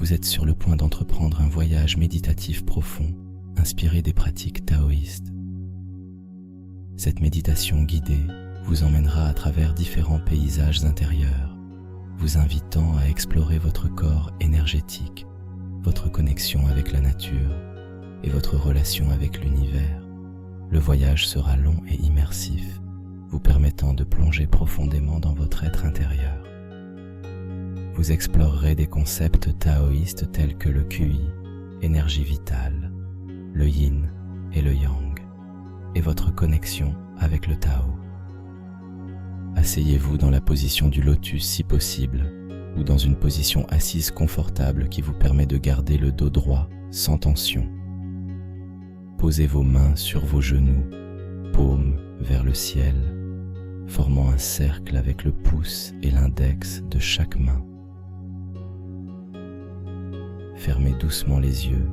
vous êtes sur le point d'entreprendre un voyage méditatif profond, inspiré des pratiques taoïstes. Cette méditation guidée vous emmènera à travers différents paysages intérieurs, vous invitant à explorer votre corps énergétique, votre connexion avec la nature et votre relation avec l'univers. Le voyage sera long et immersif, vous permettant de plonger profondément dans votre être intérieur. Vous explorerez des concepts taoïstes tels que le QI, énergie vitale, le yin et le yang, et votre connexion avec le Tao. Asseyez-vous dans la position du lotus si possible, ou dans une position assise confortable qui vous permet de garder le dos droit sans tension. Posez vos mains sur vos genoux, paumes vers le ciel, formant un cercle avec le pouce et l'index de chaque main. Fermez doucement les yeux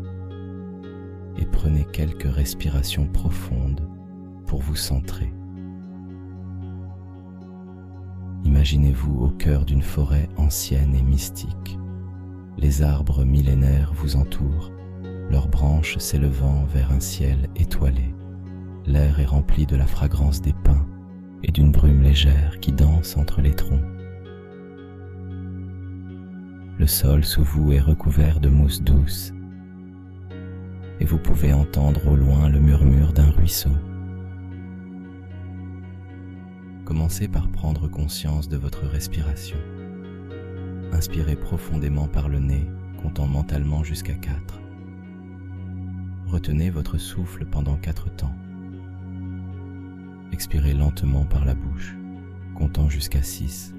et prenez quelques respirations profondes pour vous centrer. Imaginez-vous au cœur d'une forêt ancienne et mystique. Les arbres millénaires vous entourent, leurs branches s'élevant vers un ciel étoilé. L'air est rempli de la fragrance des pins et d'une brume légère qui danse entre les troncs. Le sol sous vous est recouvert de mousse douce et vous pouvez entendre au loin le murmure d'un ruisseau. Commencez par prendre conscience de votre respiration. Inspirez profondément par le nez, comptant mentalement jusqu'à 4. Retenez votre souffle pendant 4 temps. Expirez lentement par la bouche, comptant jusqu'à 6.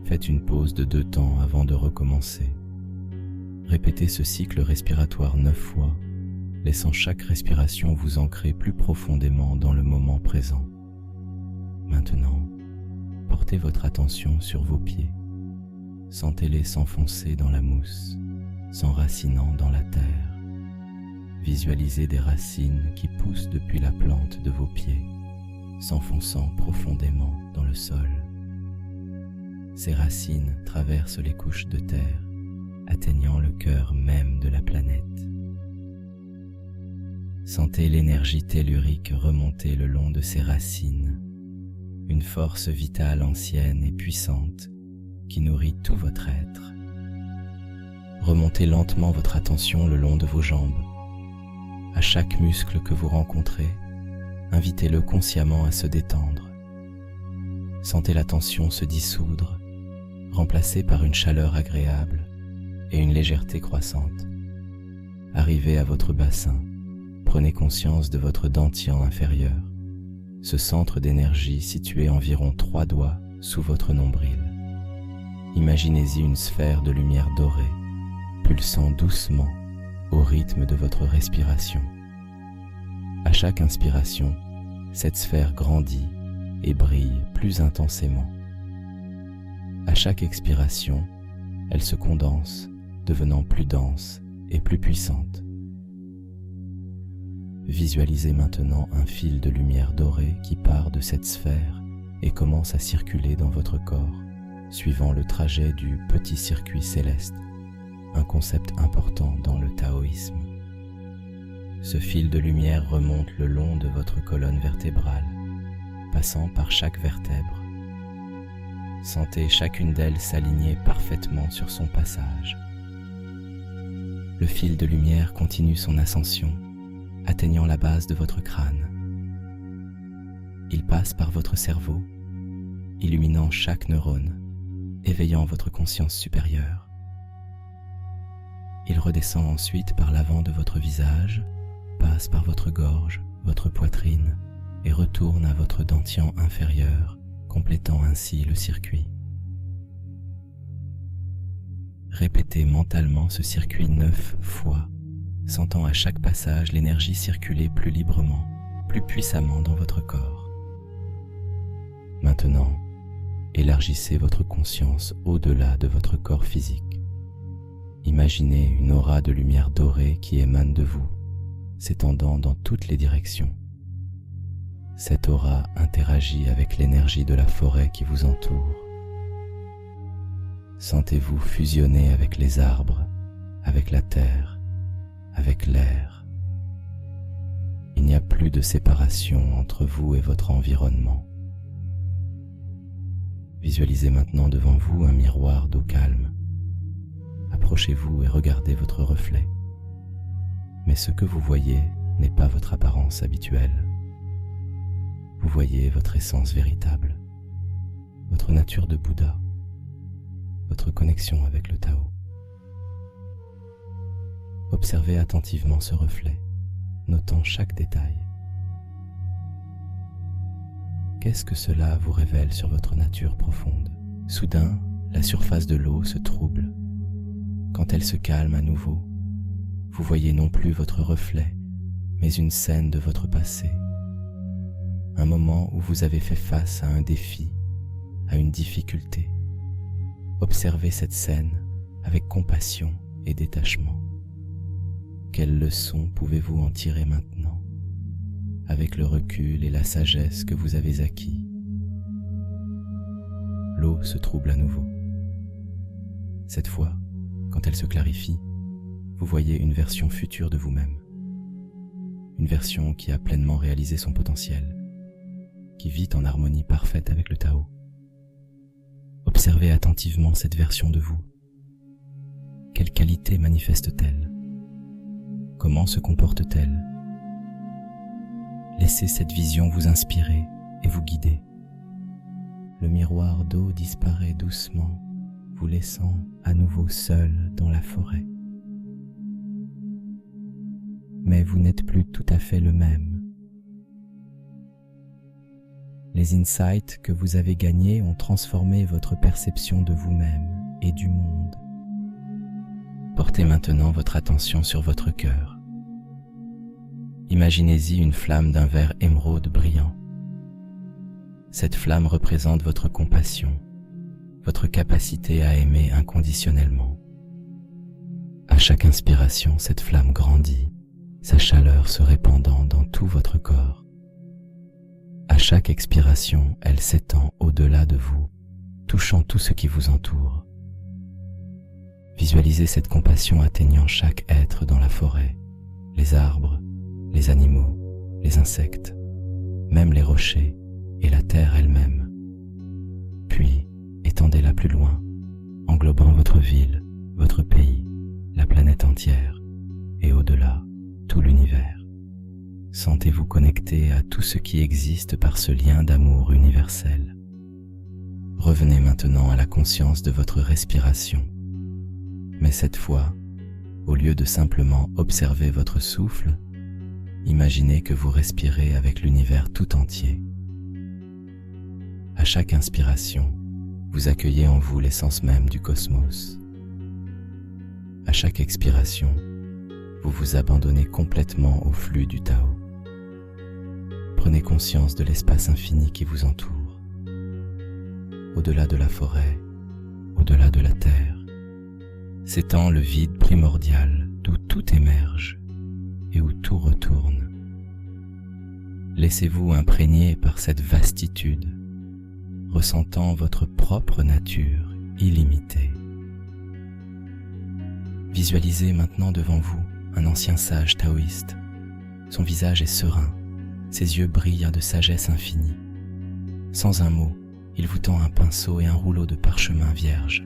Faites une pause de 2 temps avant de recommencer. Répétez ce cycle respiratoire 9 fois, laissant chaque respiration vous ancrer plus profondément dans le moment présent. Maintenant, portez votre attention sur vos pieds. Sentez-les s'enfoncer dans la mousse, s'enracinant dans la terre. Visualisez des racines qui poussent depuis la plante de vos pieds, s'enfonçant profondément dans le sol. Ces racines traversent les couches de terre, atteignant le cœur même de la planète. Sentez l'énergie tellurique remonter le long de ces racines, une force vitale ancienne et puissante qui nourrit tout votre être. Remontez lentement votre attention le long de vos jambes. À chaque muscle que vous rencontrez, invitez-le consciemment à se détendre. Sentez la tension se dissoudre, remplacée par une chaleur agréable et une légèreté croissante. Arrivez à votre bassin, prenez conscience de votre dantian inférieur, ce centre d'énergie situé environ 3 doigts sous votre nombril. Imaginez-y une sphère de lumière dorée, pulsant doucement au rythme de votre respiration. À chaque inspiration, cette sphère grandit et brille plus intensément. À chaque expiration, elle se condense, devenant plus dense et plus puissante. Visualisez maintenant un fil de lumière dorée qui part de cette sphère et commence à circuler dans votre corps, suivant le trajet du petit circuit céleste, un concept important dans le taoïsme. Ce fil de lumière remonte le long de votre colonne vertébrale, passant par chaque vertèbre. Sentez chacune d'elles s'aligner parfaitement sur son passage. Le fil de lumière continue son ascension, atteignant la base de votre crâne. Il passe par votre cerveau, illuminant chaque neurone, éveillant votre conscience supérieure. Il redescend ensuite par l'avant de votre visage, passe par votre gorge, votre poitrine et retourne à votre dantian inférieur, complétant ainsi le circuit. Répétez mentalement ce circuit 9 fois, sentant à chaque passage l'énergie circuler plus librement, plus puissamment dans votre corps. Maintenant, élargissez votre conscience au-delà de votre corps physique. Imaginez une aura de lumière dorée qui émane de vous, s'étendant dans toutes les directions. Cette aura interagit avec l'énergie de la forêt qui vous entoure. Sentez-vous fusionner avec les arbres, avec la terre, avec l'air. Il n'y a plus de séparation entre vous et votre environnement. Visualisez maintenant devant vous un miroir d'eau calme. Approchez-vous et regardez votre reflet. Mais ce que vous voyez n'est pas votre apparence habituelle. Vous voyez votre essence véritable, votre nature de Bouddha, votre connexion avec le Tao. Observez attentivement ce reflet, notant chaque détail. Qu'est-ce que cela vous révèle sur votre nature profonde? Soudain, la surface de l'eau se trouble. Quand elle se calme à nouveau, vous voyez non plus votre reflet, mais une scène de votre passé. Un moment où vous avez fait face à un défi, à une difficulté. Observez cette scène avec compassion et détachement. Quelles leçons pouvez-vous en tirer maintenant, avec le recul et la sagesse que vous avez acquis? L'eau se trouble à nouveau. Cette fois, quand elle se clarifie, vous voyez une version future de vous-même. Une version qui a pleinement réalisé son potentiel, qui vit en harmonie parfaite avec le Tao. Observez attentivement cette version de vous. Quelles qualités manifeste-t-elle? Comment se comporte-t-elle? Laissez cette vision vous inspirer et vous guider. Le miroir d'eau disparaît doucement, vous laissant à nouveau seul dans la forêt. Mais vous n'êtes plus tout à fait le même. Les insights que vous avez gagnés ont transformé votre perception de vous-même et du monde. Portez maintenant votre attention sur votre cœur. Imaginez-y une flamme d'un vert émeraude brillant. Cette flamme représente votre compassion, votre capacité à aimer inconditionnellement. À chaque inspiration, cette flamme grandit, sa chaleur se répandant dans tout votre corps. À chaque expiration, elle s'étend au-delà de vous, touchant tout ce qui vous entoure. Visualisez cette compassion atteignant chaque être dans la forêt, les arbres, les animaux, les insectes, même les rochers et la terre elle-même. Puis, étendez-la plus loin, englobant votre ville, votre pays, la planète entière, et au-delà, tout l'univers. Sentez-vous connecté à tout ce qui existe par ce lien d'amour universel. Revenez maintenant à la conscience de votre respiration. Mais cette fois, au lieu de simplement observer votre souffle, imaginez que vous respirez avec l'univers tout entier. À chaque inspiration, vous accueillez en vous l'essence même du cosmos. À chaque expiration, vous vous abandonnez complètement au flux du Tao. Prenez conscience de l'espace infini qui vous entoure. Au-delà de la forêt, au-delà de la terre, s'étend le vide primordial d'où tout émerge et où tout retourne. Laissez-vous imprégner par cette vastitude, ressentant votre propre nature illimitée. Visualisez maintenant devant vous un ancien sage taoïste. Son visage est serein, ses yeux brillent de sagesse infinie. Sans un mot, il vous tend un pinceau et un rouleau de parchemin vierge.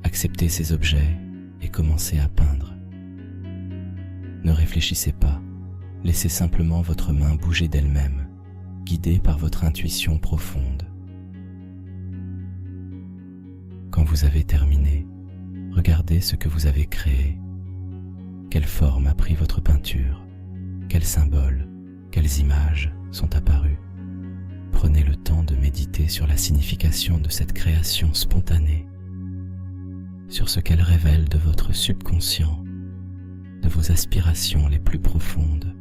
Acceptez ces objets et commencez à peindre. Ne réfléchissez pas, laissez simplement votre main bouger d'elle-même, guidée par votre intuition profonde. Quand vous avez terminé, regardez ce que vous avez créé. Quelle forme a pris votre peinture? Quels symboles, quelles images sont apparus? Prenez le temps de méditer sur la signification de cette création spontanée, sur ce qu'elle révèle de votre subconscient, de vos aspirations les plus profondes.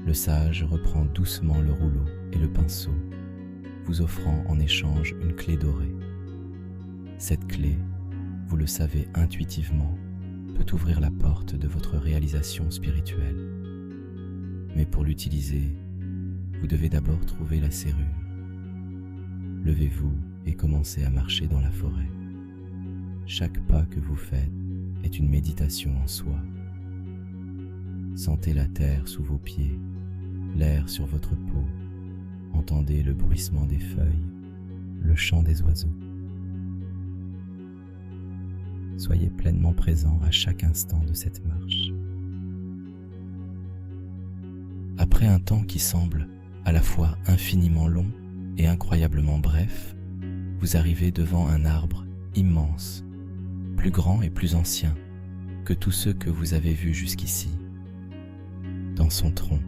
Le sage reprend doucement le rouleau et le pinceau, vous offrant en échange une clé dorée. Cette clé, vous le savez intuitivement, peut ouvrir la porte de votre réalisation spirituelle. Mais pour l'utiliser, vous devez d'abord trouver la serrure. Levez-vous et commencez à marcher dans la forêt. Chaque pas que vous faites est une méditation en soi. Sentez la terre sous vos pieds, l'air sur votre peau, entendez le bruissement des feuilles, le chant des oiseaux. Soyez pleinement présent à chaque instant de cette marche. Après un temps qui semble à la fois infiniment long et incroyablement bref, vous arrivez devant un arbre immense, plus grand et plus ancien que tous ceux que vous avez vus jusqu'ici. Dans son tronc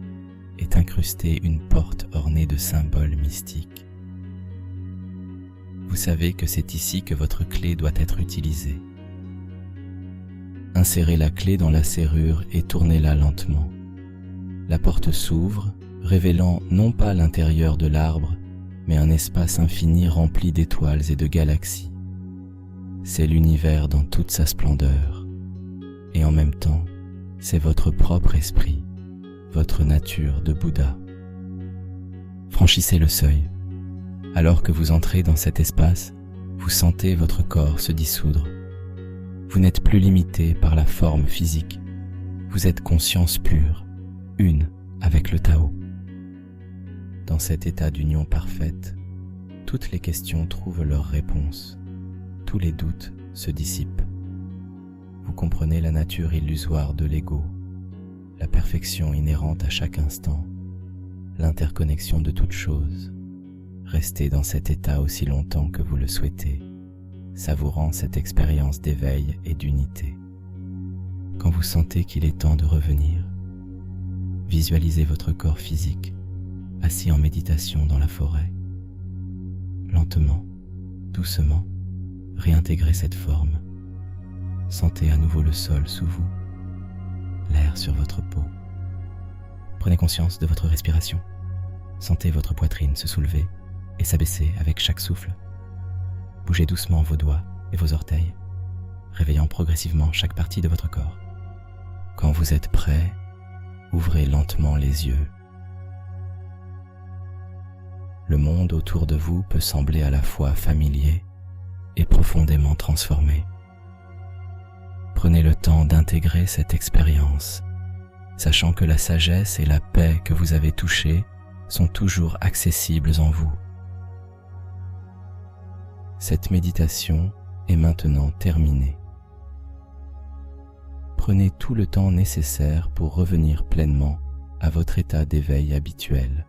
est incrustée une porte ornée de symboles mystiques. Vous savez que c'est ici que votre clé doit être utilisée. Insérez la clé dans la serrure et tournez-la lentement. La porte s'ouvre, révélant non pas l'intérieur de l'arbre, mais un espace infini rempli d'étoiles et de galaxies. C'est l'univers dans toute sa splendeur, et en même temps, c'est votre propre esprit, votre nature de Bouddha. Franchissez le seuil. Alors que vous entrez dans cet espace, vous sentez votre corps se dissoudre. Vous n'êtes plus limité par la forme physique. Vous êtes conscience pure, une avec le Tao. Dans cet état d'union parfaite, toutes les questions trouvent leur réponse. Tous les doutes se dissipent. Vous comprenez la nature illusoire de l'ego, la perfection inhérente à chaque instant, l'interconnexion de toutes choses. Restez dans cet état aussi longtemps que vous le souhaitez, savourant cette expérience d'éveil et d'unité. Quand vous sentez qu'il est temps de revenir, visualisez votre corps physique, assis en méditation dans la forêt. Lentement, doucement, réintégrez cette forme. Sentez à nouveau le sol sous vous, l'air sur votre peau. Prenez conscience de votre respiration. Sentez votre poitrine se soulever et s'abaisser avec chaque souffle. Bougez doucement vos doigts et vos orteils, réveillant progressivement chaque partie de votre corps. Quand vous êtes prêt, ouvrez lentement les yeux. Le monde autour de vous peut sembler à la fois familier et profondément transformé. Prenez le temps d'intégrer cette expérience, sachant que la sagesse et la paix que vous avez touchées sont toujours accessibles en vous. Cette méditation est maintenant terminée. Prenez tout le temps nécessaire pour revenir pleinement à votre état d'éveil habituel,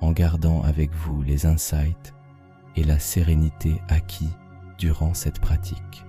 en gardant avec vous les insights et la sérénité acquis durant cette pratique.